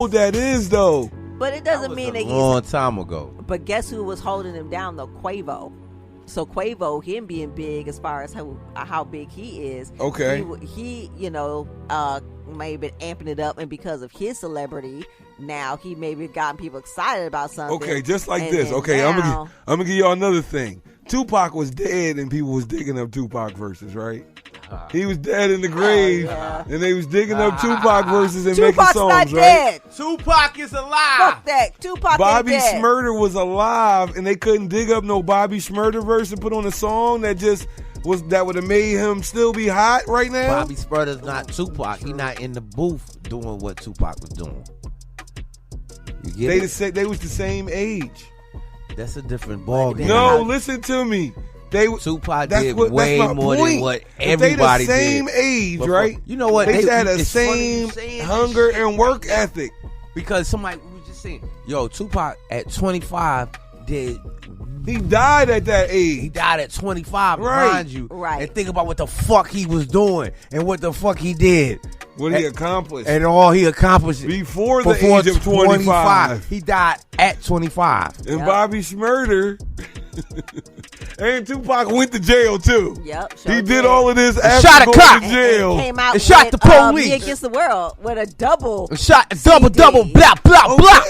What that is though. But it doesn't mean that he's a long time ago. But guess who was holding him down though? Quavo. So Quavo, him being big as far as how big he is. Okay. He may have been amping it up, and because of his celebrity, now he maybe gotten people excited about something. Okay, just like this. Okay, now, I'm gonna give y'all another thing. Tupac was dead, and people was digging up Tupac verses, right? He was dead in the grave, and they was digging up Tupac verses and Tupac's making songs, not right? Dead. Tupac is alive. Fuck that. Tupac Bobby ain't dead. Shmurda was alive, and they couldn't dig up no Bobby Shmurda verse and put on a song that would have made him still be hot right now. Bobby Shmurda's not Tupac. He not in the booth doing what Tupac was doing. You get They was the same age. That's a different ballgame. No, listen to me. Tupac did way more than what everybody did. They the same age, right? You know what? They had the same hunger and work ethic. Because somebody was just saying, yo, Tupac at 25 did. He died at that age. He died at 25, right. mind you. Right. And think about what the fuck he was doing and what the fuck he did. What he accomplished. And all he accomplished before the age of 25. He died at 25. And Bobby Shmurda and Tupac went to jail too. Yep. He did all of this after shot a going cop. to jail. And came out and shot the police. Me Against the World with a double. Shot double, blah, blah, blah.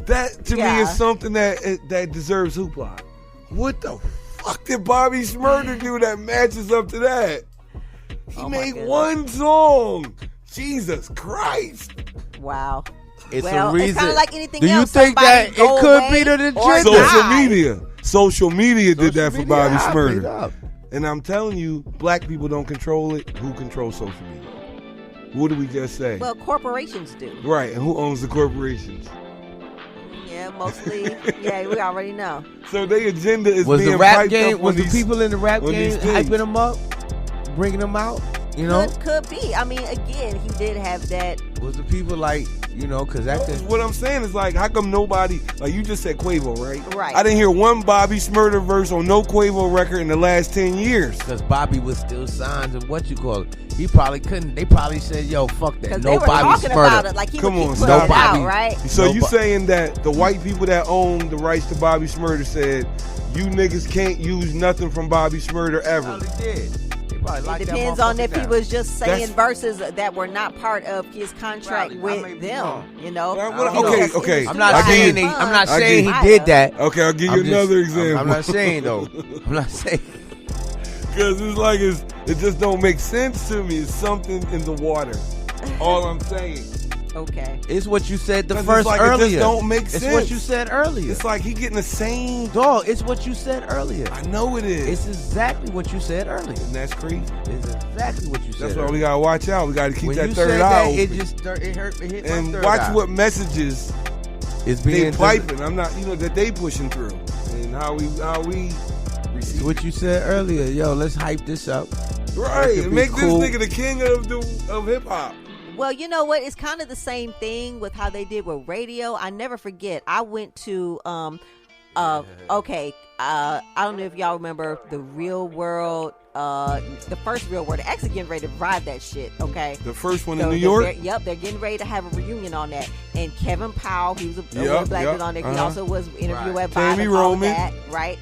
That to me is something that deserves hoopla. What the fuck did Bobby Shmurda do that matches up to that? He made one song. Jesus Christ. Wow. It's a reason. It's kind of like anything else. Do you think that it could be the agenda? Social media did that for Bobby Shmurda. And I'm telling you, black people don't control it. Who controls social media? What did we just say? Well, corporations do. Right. And who owns the corporations? Yeah, mostly. Yeah, we already know. So their agenda is was being the rap piped game? up Was the these, people in the rap game hyping them up, bringing them out? You know, could be. I mean, again, he did have that. Was the people like, you know, because what I'm saying is like, how come nobody, like you just said Quavo, right? Right. I didn't hear one Bobby Shmurda verse on no Quavo record in the last 10 years. Because Bobby was still signed and what you call it. He probably couldn't. They probably said, "Yo, fuck that." No Bobby Shmurda. About it, like he Come on, stop it out, right? So you saying that the white people that own the rights to Bobby Shmurda said, you niggas can't use nothing from Bobby Shmurda ever? They did. It depends on if he was just saying verses that were not part of his contract with them. You know. Okay. I'm not saying. I'm not saying he did that. Okay, I'll give you another example. I'm not saying though. I'm not saying. Because it's like it just don't make sense to me. It's something in the water. All I'm saying. Okay. It's what you said the first like earlier. It just don't make sense. It's what you said earlier. It's like he getting the same dog. It's what you said earlier. I know it is. It's exactly what you said earlier. And that's crazy. It's exactly what you said. That's why we gotta watch out. We gotta keep when that you third said eye that, open. It hurt. It hit and my third watch eye. what messages is being they piping. I'm not, that they pushing through, and how we receive. What you said earlier, yo, let's hype this up. Right, and make cool. This nigga the king of hip hop. Well, you know what? It's kind of the same thing with how they did with radio. I never forget. I went to I don't know if y'all remember the Real World, the first Real World. They're actually getting ready to ride that shit. Okay, the first one in New York. They're getting ready to have a reunion on that. And Kevin Powell, he was a black dude on there. He also was interviewed at Tammy Roman, right?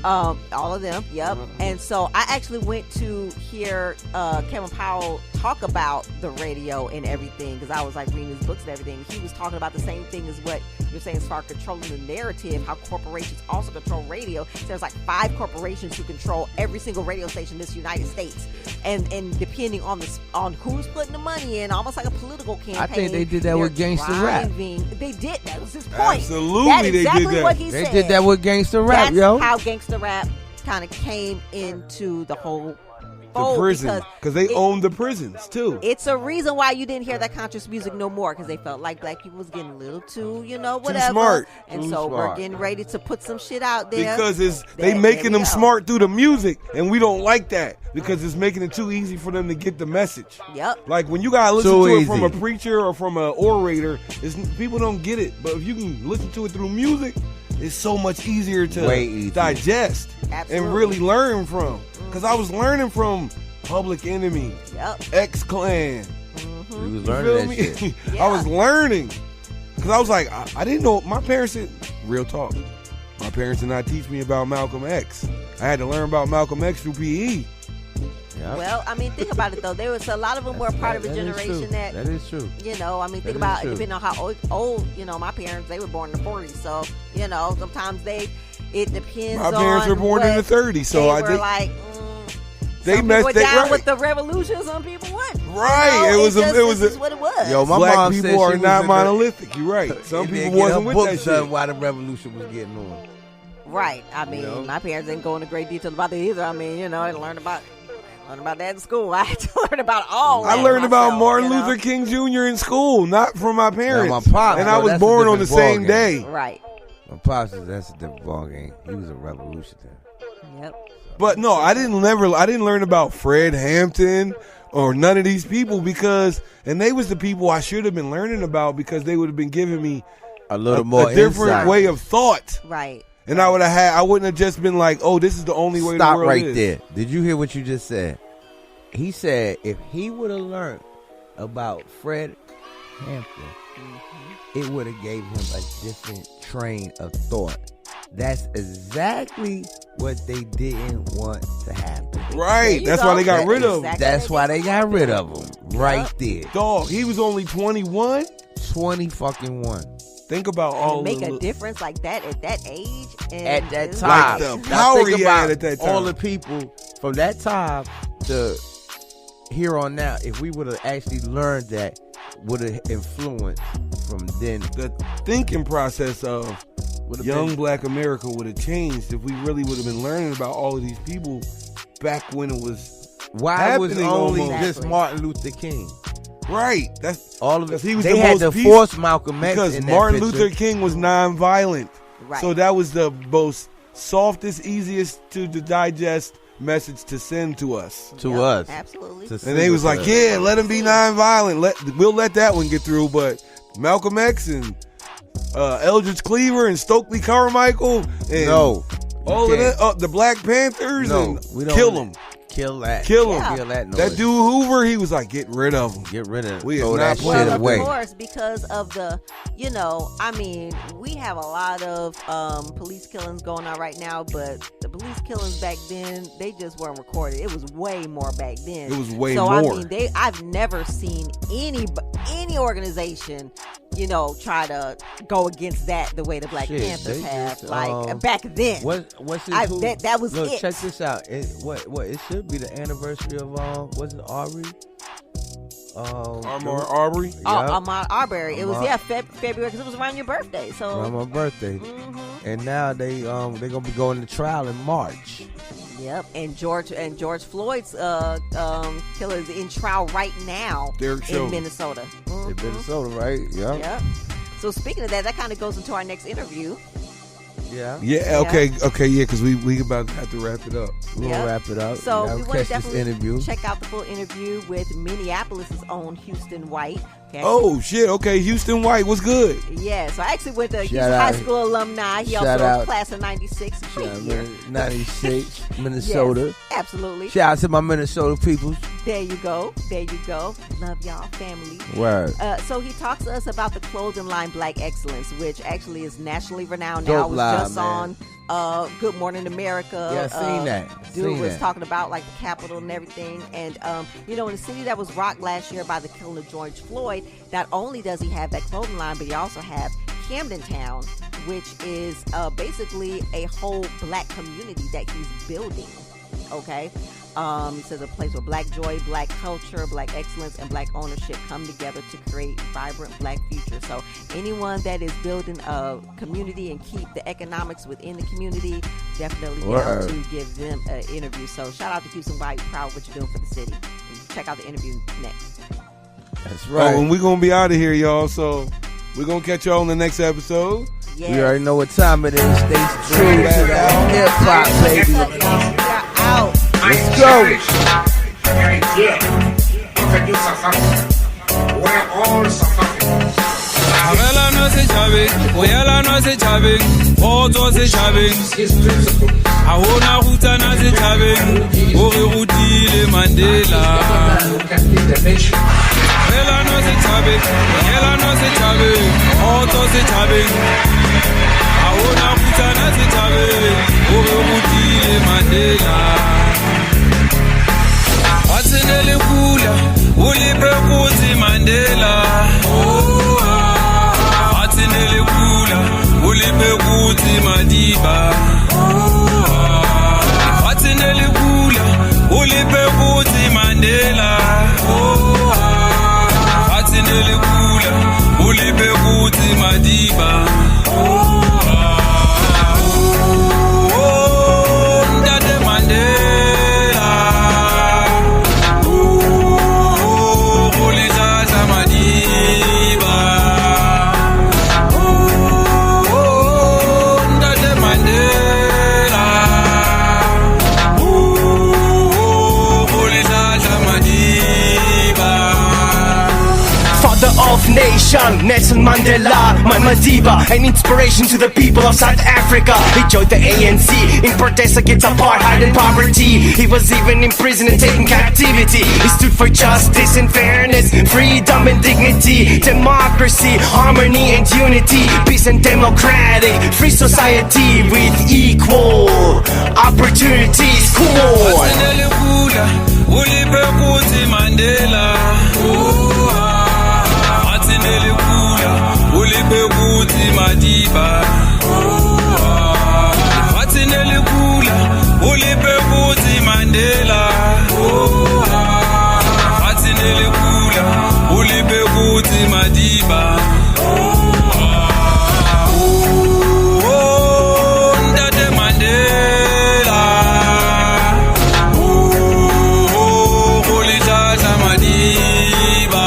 All of them, yep. And so I actually went to hear Kevin Powell talk about the radio and everything, because I was like reading his books and everything. He was talking about the same thing as what you're saying as far as controlling the narrative, how corporations also control radio. So there's like 5 corporations who control every single radio station in this United States, and depending on who's putting the money in, almost like a political campaign. I think they did that with Gangsta Rap. They did. That was his point. Absolutely, that's exactly they did that. What he they said. did that with Gangsta Rap, That's how Gangsta Rap kind of came into the whole fold, prison, because they owned the prisons too. It's a reason why you didn't hear that conscious music no more, because they felt like black people was getting a little too, whatever. Too smart. And too so smart. we're getting ready to put some shit out there, because they making them smart through the music, and we don't like that because it's making it too easy for them to get the message. Yep. Like when you gotta listen to it from a preacher or from an orator, people don't get it. But if you can listen to it through music, it's so much easier to digest. Absolutely. And really learn from. Because I was learning from Public Enemy, X-Clan. You was learning that shit. I was learning. Because I was like, I didn't know. My parents did, real talk. My parents did not teach me about Malcolm X. I had to learn about Malcolm X through PE. Yep. Well, I mean, think about it though. There was a lot of them were part of a generation that is true. You know, I mean, think about it, depending on how old. You know, my parents, they were born in the 40s, so you know, sometimes it depends. My parents were born in the 30s, so I did. Like, they some messed people were down right. with the revolution. Some people weren't. Right. You know, it was what it was. Yo, my Black mom people are not monolithic. You're right. Some people wasn't with that shit. Why the revolution was getting on. Right. I mean, my parents didn't go into great detail about it either. I mean, you know, I learned about that in school. I had to learn about all that. I learned myself, about Martin Luther King Jr. in school, not from my parents. Now, my pops, and I was born on the same day. Right. My pops, that's a different ball game. He was a revolutionary. Yep. But no, I didn't learn about Fred Hampton or none of these people and they was the people I should have been learning about because they would have been giving me a little more different insight. way of thought. Right. And I wouldn't have just been like, oh, this is the only way the world is. Stop right there. Did you hear what you just said? He said if he would have learned about Fred Hampton, it would have gave him a different train of thought. That's exactly what they didn't want to happen. Right. That's why they got rid of him. That's why they got rid of him. Right there. Dog, he was only 21? 20 fucking 1. Think about all make a difference like that at that age. And at that time. Like the power he had at that time. All the people from that time to here on out, if we would have actually learned that, would have influenced from then. The thinking process of young black America would have changed if we really would have been learning about all of these people back when it was why was only almost. just Martin Luther King. Right. That's all of it. He was they the had most to force Malcolm X because in Martin that Luther King was nonviolent. Right. So that was the most softest, easiest to digest message to send to us. Us. Absolutely. And they was like, yeah, let him be nonviolent. We'll let that one get through. But Malcolm X and Eldridge Cleaver and Stokely Carmichael and all of that, the Black Panthers, and kill them. Kill that. Kill him. Kill that noise. That dude Hoover, he was like, get rid of him. Get rid of him. We throw that shit away. Of course, because of the, I mean, we have a lot of police killings going on right now, but the police killings back then, they just weren't recorded. It was way more back then. It was way more. So, I mean, I've never seen any organization, try to go against that the way the Black Panthers have. Like, back then. What's it? That was look, it. Check this out. It should be the anniversary of, was it Aubrey? Ahmaud Arbery? Ahmaud Arbery. It was, February, because it was around your birthday. So around my birthday. Mm-hmm. And now they're going to be going to trial in March. Yep, and George Floyd's killer is in trial right now in Minnesota. Mm-hmm. In Minnesota, right? Yeah. Yep. So speaking of that kind of goes into our next interview. Yeah. Yeah. Okay. Yeah. Because we about to have to wrap it up. We'll wrap it up. So we want to definitely check out the full interview with Minneapolis' own Houston White. Okay. Oh shit! Okay, Houston White, what's good? Yeah. So I actually went to Houston High School alumni. He also class of '96. 96, Minnesota. Yes, absolutely. Shout out to my Minnesota people. There you go. Love y'all, family. Word. So he talks to us about the clothing line Black Excellence, which actually is nationally renowned Dope now. line, was just on Good Morning America. Yeah, seen that. Dude was talking about like the Capitol and everything. And, in a city that was rocked last year by the killing of George Floyd, not only does he have that clothing line, but he also have Camdentown, which is basically a whole Black community that he's building. Okay. He says a place where Black joy, Black culture, Black excellence, and Black ownership come together to create a vibrant Black future. So anyone that is building a community and keep the economics within the community, definitely down to give them an interview. So shout out to Houston White, proud of what you're doing for the city. And check out the interview next. That's right. And we're going to be out of here, y'all. So we're going to catch y'all on the next episode. Yes. You already know what time it is. Stay true to the hip-hop, baby. We are out. Let's go. We're all suffering. Mandela. zithabeni awona mfutana zithabeni obekutile Mandela athenele kula uliphe kuthi Mandela athenele kula uliphe kuthi Madiba athenele kula uliphe kuthi Mandela athenele kula uliphe kuthi Madiba Ndade Mandela ulizaza Madiba Ndade Mandela ulizaza Madiba Father of nation, Nelson Mandela, my Madiba, an inspiration to the people of South Africa. He joined the ANC in protest against apartheid and poverty. He was even imprisoned and taken captivity. He stood for justice and fairness, freedom and dignity, democracy, harmony and unity, peace and democratic, free society with equal opportunities. Come on! Athenele kula uliphe kuthi Madiba athenele kula uliphe kuthi Mandela athenele kula uliphe kuthi Madiba Ndade Mandela ulizaza Madiba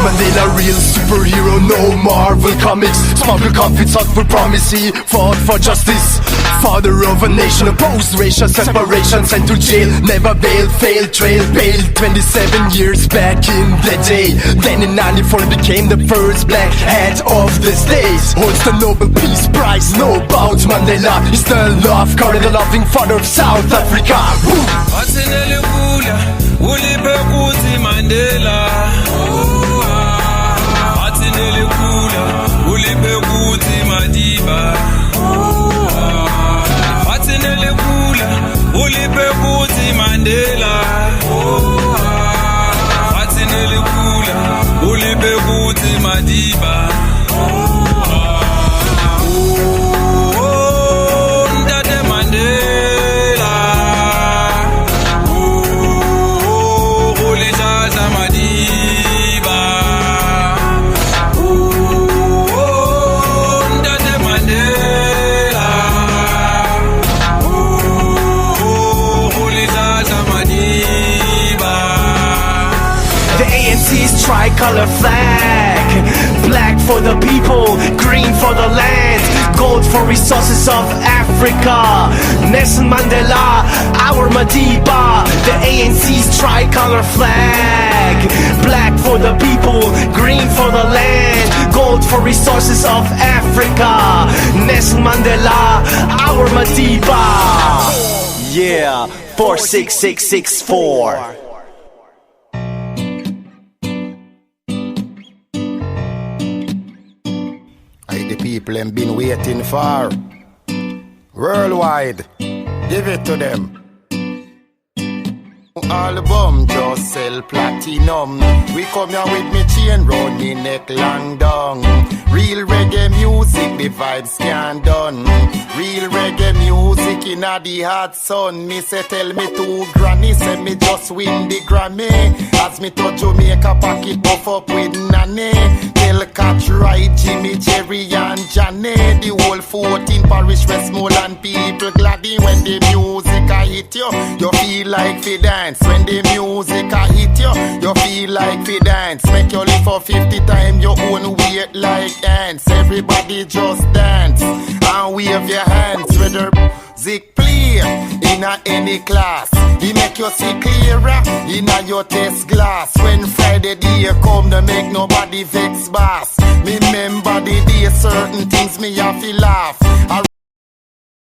Mandela, real superhero, no Marvel comics. Smuggle confidence, for promise, he fought for justice. Father of a nation, opposed racial separation, sent to jail, never bail, failed, trail, bailed 27 years back in the day. Then in 94 he became the first black head of the state. Holds the Nobel Peace Prize, know about Mandela. He's the love, current, the loving father of South Africa. Athenele kula uliphe kuthi Mandela athenele kula uliphe kuthi Madiba athenele kula uliphe kuthi Mandela athenele kula uliphe kuthi Madiba Ndade Mandela ulizaza Madiba Ndade Mandela ulizaza Madiba The ANC's tricolor flag, black for the people, green for the land, gold for resources of Africa. Nelson Mandela, our Madiba. The ANC's tricolor flag, black for the people, green for the land, gold for resources of Africa. Nelson Mandela, our Madiba. Yeah, 46664. The people them been waiting for. Worldwide, give it to them. Album just sell platinum. We come here with me chain round me neck long down. Real reggae music, the vibes can done. Real reggae music in a the hot sun. Me say tell me to granny, say me just win the Grammy. As me to Jamaica pocket buff up with nanny. Tell catch right Jimmy, Jerry and Johnny. The whole 14 parish Westmoreland people gladdy when the music a hit you. You feel like fi dance. When the music a hit you, you feel like fi dance. Make you live for 50 times your own weight like ants. Everybody just dance and wave your hands. Whether music play in a any class, he make you see clearer in a your test glass. When Friday day come, to make nobody vex boss. Me remember the day certain things me have to laugh.